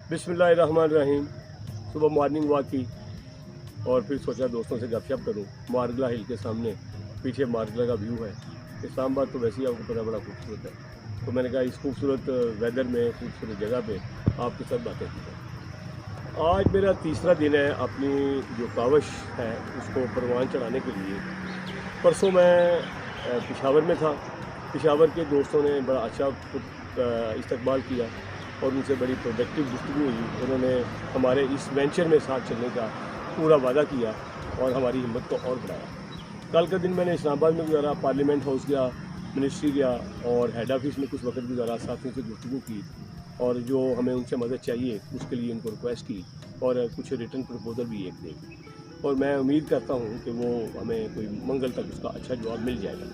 बिस्मिल्लाहिर्रहमानिर्रहीम। सुबह morning walk की और फिर सोचा दोस्तों से गपशप करूं। मारगला हिल के सामने पीछे मारगला का व्यू है। इस्लामाबाद तो वैसे ही आपको पता बड़ा खूबसूरत है, तो मैंने कहा इस खूबसूरत वेदर में खूबसूरत जगह पे आपके साथ बातें की जाए। आज मेरा तीसरा दिन है अपनी जो कावश है उसको परवान चढ़ाने के लिए। परसों मैं पेशावर में था। पेशावर के दोस्तों ने बड़ा अच्छा इस्तकबाल किया और उनसे बड़ी प्रोडक्टिव गुफ्तगू हुई। उन्होंने हमारे इस वेंचर में साथ चलने का पूरा वादा किया और हमारी हिम्मत को और बढ़ाया। कल का दिन मैंने इस्लामाबाद में गुजारा, पार्लियामेंट हाउस गया, मिनिस्ट्री गया और हेड ऑफिस में कुछ वक्त गुजारा, साथियों से गुफ्तगू की और जो हमें उनसे मदद चाहिए उसके लिए उनको रिक्वेस्ट की और कुछ रिटर्न प्रपोजल भी एक दे। और मैं उम्मीद करता हूँ कि वो हमें कोई मंगल तक उसका अच्छा जवाब मिल जाएगा।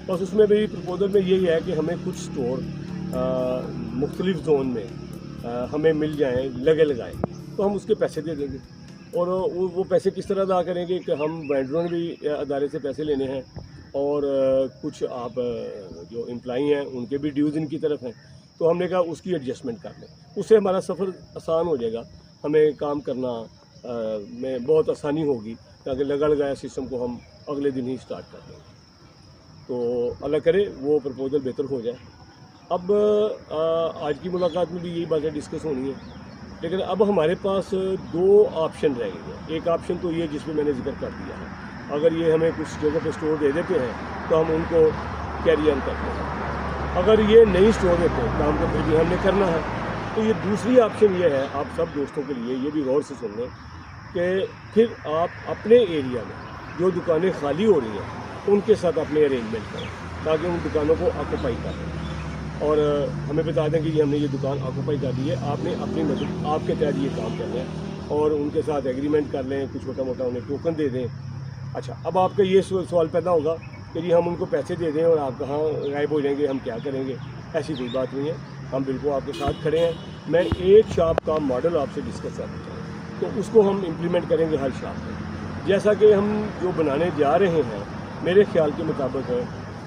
बस उसमें मेरी प्रपोजल में यही है कि हमें कुछ स्टोर मुख्तलिफ जोन में हमें मिल जाएँ, लगे लगाएँ, तो हम उसके पैसे दे देंगे। और वो पैसे किस तरह अदा करेंगे कि हम वेंडरों ने भी अदारे से पैसे लेने हैं और कुछ आप जो एम्प्लॉई हैं उनके भी ड्यूज़ इनकी तरफ हैं, तो हमने कहा उसकी एडजस्टमेंट कर लें। उससे हमारा सफ़र आसान हो जाएगा, हमें काम करना में बहुत आसानी होगी ताकि लगा लगाया सिस्टम को हम अगले दिन ही स्टार्ट कर दें। तो अल्लाह करे वो प्रपोजल बेहतर हो जाए। अब आज की मुलाकात में भी यही बातें डिस्कस होनी है, लेकिन अब हमारे पास दो ऑप्शन रह गए हैं। एक ऑप्शन तो ये जिसमें मैंने जिक्र कर दिया है, अगर ये हमें कुछ जगह पे स्टोर दे देते हैं तो हम उनको कैरी ऑन करते हैं। अगर ये नहीं स्टोर देते काम को फिर भी हमने करना है। तो ये दूसरी ऑप्शन ये है, आप सब दोस्तों के लिए ये भी गौर से सुन लें कि फिर आप अपने एरिया में जो दुकानें खाली हो रही हैं उनके साथ अपने अरेंजमेंट करें ताकि उन दुकानों को ऑक्यूपाई करें और हमें बता दें कि ये हमने ये दुकान ऑक्यूपाई कर दी है, आपने अपनी मदद आपके तहत ये काम करना है और उनके साथ एग्रीमेंट कर लें, कुछ छोटा मोटा उन्हें टोकन दे दें। अच्छा, अब आपका ये सवाल पैदा होगा कि जी हम उनको पैसे दे दें और आप कहाँ गायब हो जाएंगे, हम क्या करेंगे? ऐसी कोई बात नहीं है, हम बिल्कुल आपके साथ खड़े हैं। मैं एक शॉप का मॉडल आपसे डिस्कस करना चाहूँ, तो उसको हम इम्प्लीमेंट करेंगे हर शॉप में। जैसा कि हम जो बनाने जा रहे हैं, मेरे ख्याल के मुताबिक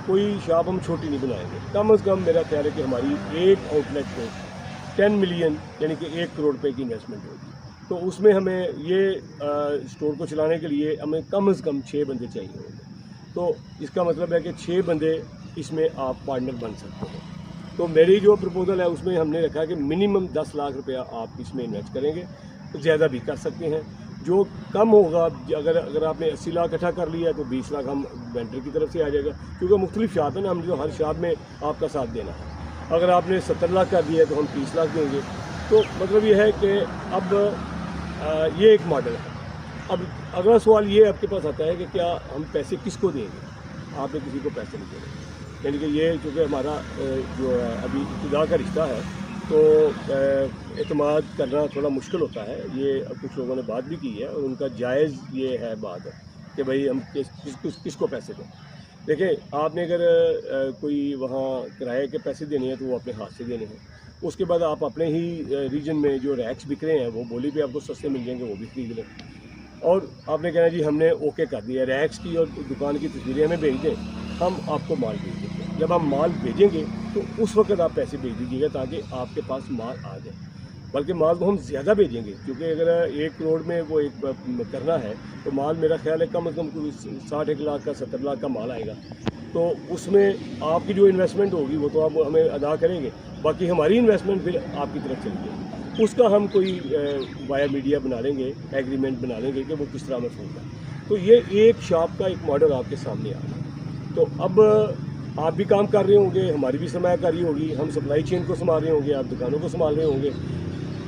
कोई शॉप हम छोटी नहीं बनाएंगे। कम से कम मेरा ख्याल है कि हमारी एक आउटलेट पे 10 मिलियन यानी कि 1 करोड़ रुपए की इन्वेस्टमेंट होगी। तो उसमें हमें ये स्टोर को चलाने के लिए हमें कम से कम 6 बंदे चाहिए होंगे। तो इसका मतलब है कि 6 बंदे इसमें आप पार्टनर बन सकते हैं। तो मेरी जो प्रपोजल है उसमें हमने रखा है कि मिनिमम 10 लाख रुपया आप इसमें इन्वेस्ट करेंगे, तो ज़्यादा भी कर सकते हैं। जो कम होगा, अगर आपने 80 लाख इकट्ठा कर लिया तो 20 लाख हम वेंडर की तरफ से आ जाएगा, क्योंकि मुख्तलिफ शॉप है ना, हम जो हर शॉप में आपका साथ देना है। अगर आपने 70 लाख कर दिया है तो हम 30 लाख देंगे। तो मतलब ये है कि अब ये एक मॉडल है। अब अगला सवाल ये आपके पास आता है कि क्या हम पैसे किसको देंगे? आपने किसी को पैसे नहीं देंगे, यानी कि ये चूँकि हमारा जो अभी इब्तिदा का रिश्ता है तो एतमाद करना थोड़ा मुश्किल होता है। ये कुछ लोगों ने बात भी की है और उनका जायज़ ये है बात है कि भाई हम किसको पैसे दें। देखें, आपने अगर कोई वहाँ किराए के पैसे देने हैं तो वो अपने हाथ से देने हैं। उसके बाद आप अपने ही रीजन में जो रैक्स बिक रहे हैं वो बोली पे आपको सस्ते मिल जाएंगे, वो भी खरीद लें। और आपने कहना जी हमने ओके कर दिया, रैक्स की और दुकान की तस्वीरें हमें भेज दें, हम आपको माल भेज देंगे। जब हम माल भेजेंगे तो उस वक्त आप पैसे भेज दीजिएगा ताकि आपके पास माल आ जाए। बल्कि माल तो हम ज़्यादा भेजेंगे, क्योंकि अगर 1 करोड़ में वो एक करना है तो माल मेरा ख्याल है कम से कम 60 लाख का 70 लाख का माल आएगा। तो उसमें आपकी जो इन्वेस्टमेंट होगी वो तो आप हमें अदा करेंगे, बाकी हमारी इन्वेस्टमेंट फिर आपकी तरफ चली जाएगी। उसका हम कोई वाया मीडिया बना लेंगे, एग्रीमेंट बना लेंगे कि वो किस तरह में होगा। तो ये एक शॉप का एक मॉडल आपके सामने आ गया। तो अब आप भी काम कर रहे होंगे, हमारी भी सरमायाकारी होगी, हम सप्लाई चेन को संभाल रहे होंगे, आप दुकानों को संभाल रहे होंगे।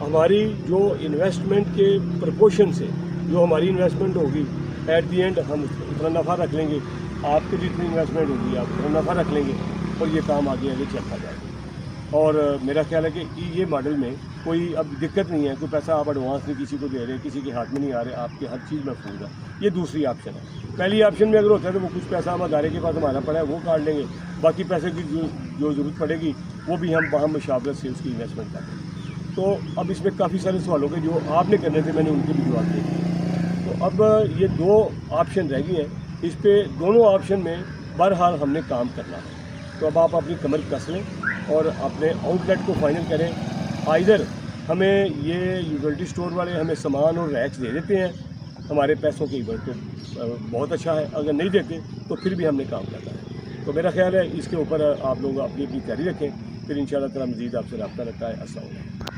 हमारी जो इन्वेस्टमेंट के प्रपोर्शन से जो हमारी इन्वेस्टमेंट होगी, एट दी एंड हम उतना नफ़ा रख लेंगे। आपकी जितनी इन्वेस्टमेंट होगी आप उतना नफ़ा रख लेंगे और ये काम आगे आगे चलता जाएगा। और मेरा ख्याल है कि ये मॉडल में कोई अब दिक्कत नहीं है, कोई पैसा आप एडवांस नहीं किसी को दे रहे, किसी के हाथ में नहीं आ रहे, आपकी हर चीज़ महफूज है। ये दूसरी ऑप्शन है। पहली ऑप्शन में अगर होता है तो वो कुछ पैसा हम अदारे के पास हमारा पड़ा है वो काट लेंगे, बाकी पैसे की जो ज़रूरत पड़ेगी वो भी हम मशावरत से उसकी इन्वेस्टमेंट कर देंगे। तो अब इसमें काफ़ी सारे सवालों के जो आपने करने थे मैंने उनके भी जवाब दिए। तो अब ये 2 ऑप्शन रह गई हैं, इस पर दोनों ऑप्शन में बहरहाल हमने काम करना है। तो अब आप अपनी कमर कस लें और अपने आउटलेट को फाइनल करें। आइदर ہمیں یہ یوٹیلٹی اسٹور والے ہمیں سامان اور ریکس دے دیتے ہیں ہمارے پیسوں کی تو بہت اچھا ہے، اگر نہیں دیتے تو پھر بھی ہم نے کام کرنا ہے. تو میرا خیال ہے اس کے اوپر آپ لوگ اپنی تیاری رکھیں، پھر انشاءاللہ تعالی مزید آپ سے رابطہ رکھتا ہے. السلام علیکم.